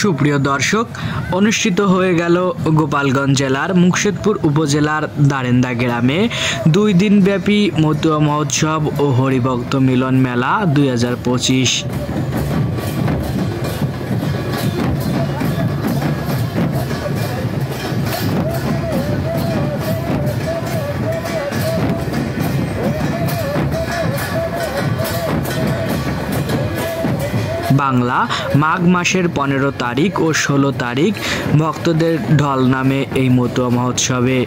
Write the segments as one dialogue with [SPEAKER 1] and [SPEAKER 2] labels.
[SPEAKER 1] সুপ্রিয় দর্শক, অনুষ্ঠিত হয়ে গেল গোপালগঞ্জ জেলার মুকশেদপুর উপজেলার দারেন্দা গ্রামে 2 দিনব্যাপী মতুয়া মহোৎসব ও হরিভক্ত মিলন মেলা 2025। বাংলা মাঘ মাসের 15 তারিখ ও 16 তারিখ ভক্তদের ঢল নামে এই মতুয়া মহোৎসবে।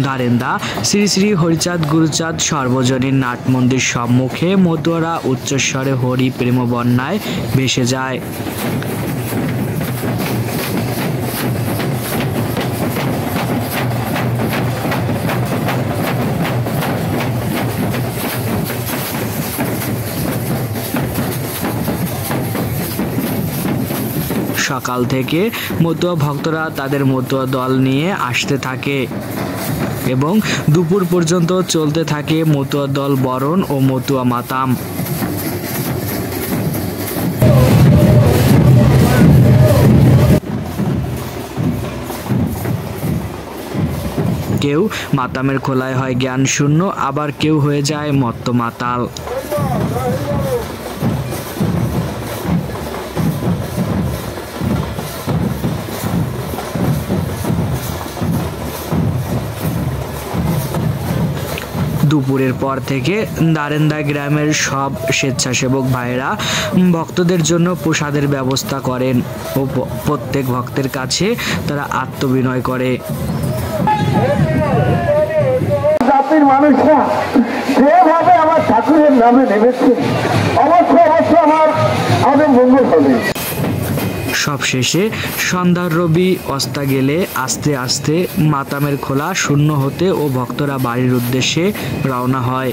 [SPEAKER 1] দারেন্দা শ্রী শ্রী হরিচাঁদ গুরুচাঁদ সর্বজনীন নাট মন্দির সম্মুখে মতুয়ারা উচ্চস্বরে হরি প্রেম বন্যায় ভেসে যায়। সকাল থেকে মতুয়া ভক্তরা তাদের মতুয়া দল নিয়ে আসতে থাকে এবং দুপুর পর্যন্ত চলতে থাকে মতুয়া দল বরণ ও মতুয়া মাতাম। কেউ মাতামের খোলায় হয় জ্ঞান শূন্য, আবার কেউ হয়ে যায় মত্ত মাতাল। দুপুরের পর থেকে দারেন্দা গ্রামের সব স্বেচ্ছাসেবক ভাইরা ভক্তদের জন্য প্রসাদের ব্যবস্থা করেন ও প্রত্যেক ভক্তের কাছে তারা আত্মবিনয় করে।
[SPEAKER 2] জাতির মানুষরা যেভাবে আমার ঠাকুরের নামে নেমেছে, অবশ্যই আমার মঙ্গল হবে।
[SPEAKER 1] সবশেষে সন্ধ্যার রবি অস্তা গেলে আস্তে আস্তে মাতামের খোলা শূন্য হতে ও ভক্তরা বাড়ির উদ্দেশ্যে রওনা হয়।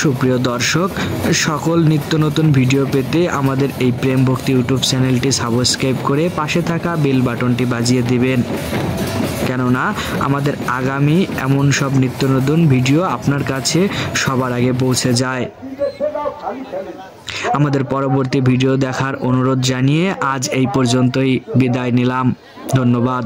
[SPEAKER 1] সুপ্রিয় দর্শক, সকল নিত্য নতুন ভিডিও পেতে আমাদের এই প্রেম ভক্তি ইউটিউব চ্যানেলটি সাবস্ক্রাইব করে পাশে থাকা বেল বাটনটি বাজিয়ে দিবেন, কেননা আমাদের আগামী এমন সব নিত্য নতুন ভিডিও আপনার কাছে সবার আগে পৌঁছে যায়। আমাদের পরবর্তী ভিডিও দেখার অনুরোধ জানিয়ে আজ এই পর্যন্তই বিদায় নিলাম। ধন্যবাদ।